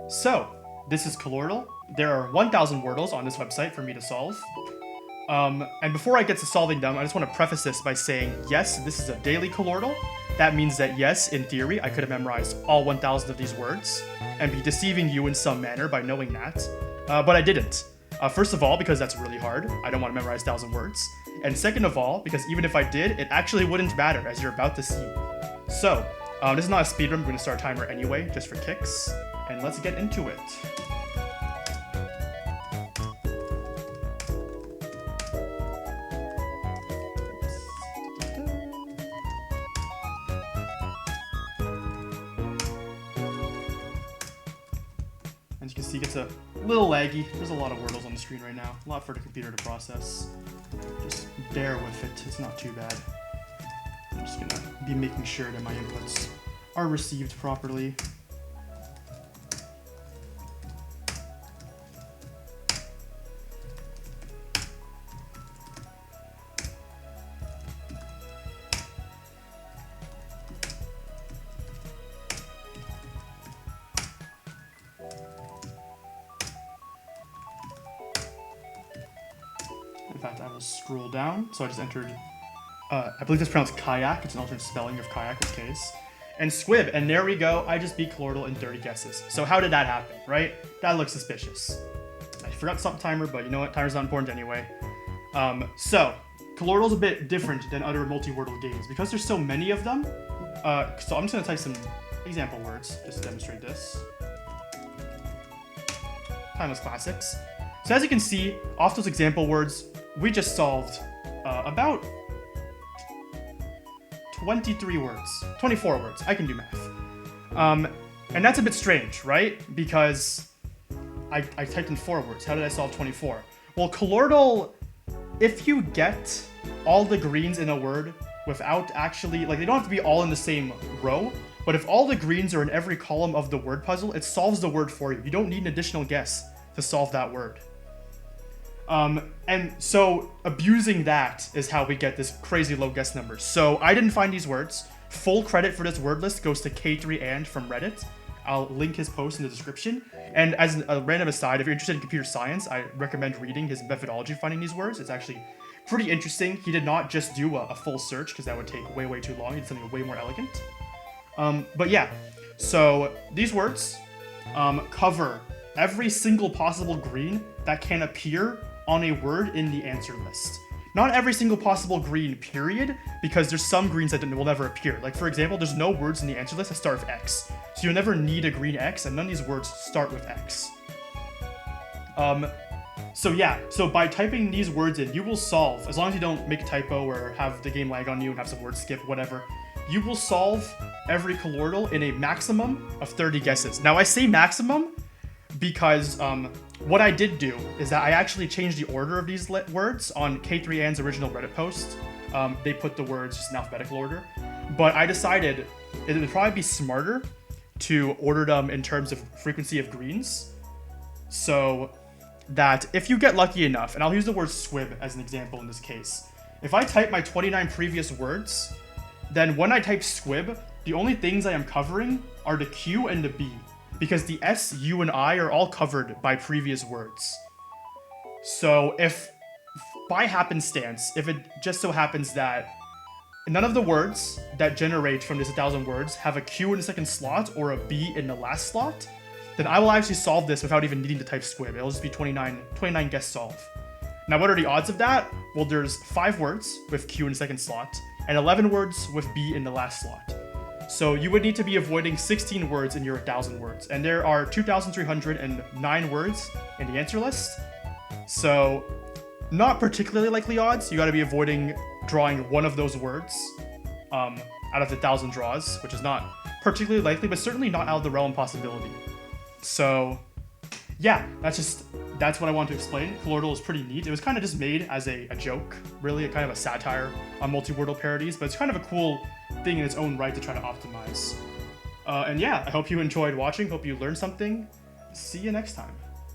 So, this is Kilordle. There are 1,000 Wordles on this website for me to solve. And before I get to solving them, I just want to preface this by saying, yes, this is a daily Kilordle. That means that yes, in theory, I could have memorized all 1,000 of these words and be deceiving you in some manner by knowing that. But I didn't. First of all, because that's really hard. I don't want to memorize 1,000 words. And second of all, because even if I did, it actually wouldn't matter, as you're about to see. So, this is not a speedrun. I'm going to start a timer anyway, just for kicks. And let's get into it. As you can see, it gets a little laggy. There's a lot of Wordles on the screen right now. A lot for the computer to process. Just bear with it. It's not too bad. I'm just gonna be making sure that my inputs are received properly. In fact, I will scroll down. So I just entered, I believe it's pronounced kayak. It's an alternate spelling of kayak with K's. And squib, and there we go. I just beat Kilordle in 30 guesses. So how did that happen, right? That looks suspicious. I forgot to stop the timer, but you know what? Timer's not important anyway. So Kilordle's a bit different than other multi-Wordle games because there's so many of them. So I'm just gonna type some example words just to demonstrate this. Timeless classics. So as you can see, off those example words, we just solved about 23 words, 24 words. I can do math. And that's a bit strange, right? Because I typed in 4 words. How did I solve 24? Well, Kilordle, if you get all the greens in a word without actually, like, they don't have to be all in the same row, but if all the greens are in every column of the word puzzle, it solves the word for you. You don't need an additional guess to solve that word. And so abusing that is how we get this crazy low guess number. So I didn't find these words. Full credit for this word list goes to K3and from Reddit. I'll link his post in the description. And as a random aside, if you're interested in computer science, I recommend reading his methodology for finding these words. It's actually pretty interesting. He did not just do a full search because that would take way too long. He did something way more elegant. But yeah, so these words cover every single possible green that can appear on a word in the answer list. Not every single possible green, period, because there's some greens that will never appear. Like, for example, there's no words in the answer list that start with X. So you'll never need a green X, and none of these words start with X. So yeah, so by typing these words in, you will solve, as long as you don't make a typo or have the game lag on you and have some words skip, whatever, you will solve every Kilordle in a maximum of 30 guesses. Now, I say maximum because what I did do is that I actually changed the order of these words on K3N's original Reddit post. They put the words just in alphabetical order, but I decided it would probably be smarter to order them in terms of frequency of greens, so that if you get lucky enough, and I'll use the word squib as an example in this case, if I type my 29 previous words, then when I type squib, the only things I am covering are the Q and the B, because the S, U, and I are all covered by previous words. So if, by happenstance, if it just so happens that none of the words that generate from this 1,000 words have a Q in the second slot or a B in the last slot, then I will actually solve this without even needing to type squib. It'll just be 29 guess solve. Now, what are the odds of that? Well, there's 5 words with Q in the second slot and 11 words with B in the last slot. So you would need to be avoiding 16 words in your 1,000 words. And there are 2,309 words in the answer list. So not particularly likely odds. You got to be avoiding drawing one of those words out of the 1,000 draws, which is not particularly likely, but certainly not out of the realm of possibility. So yeah, that's what I want to explain. Kilordle is pretty neat. It was kind of just made as a joke, really, a kind of a satire on multi-Wordle parodies, but it's kind of a cool thing in its own right to try to optimize. And yeah, I hope you enjoyed watching. Hope you learned something. See you next time.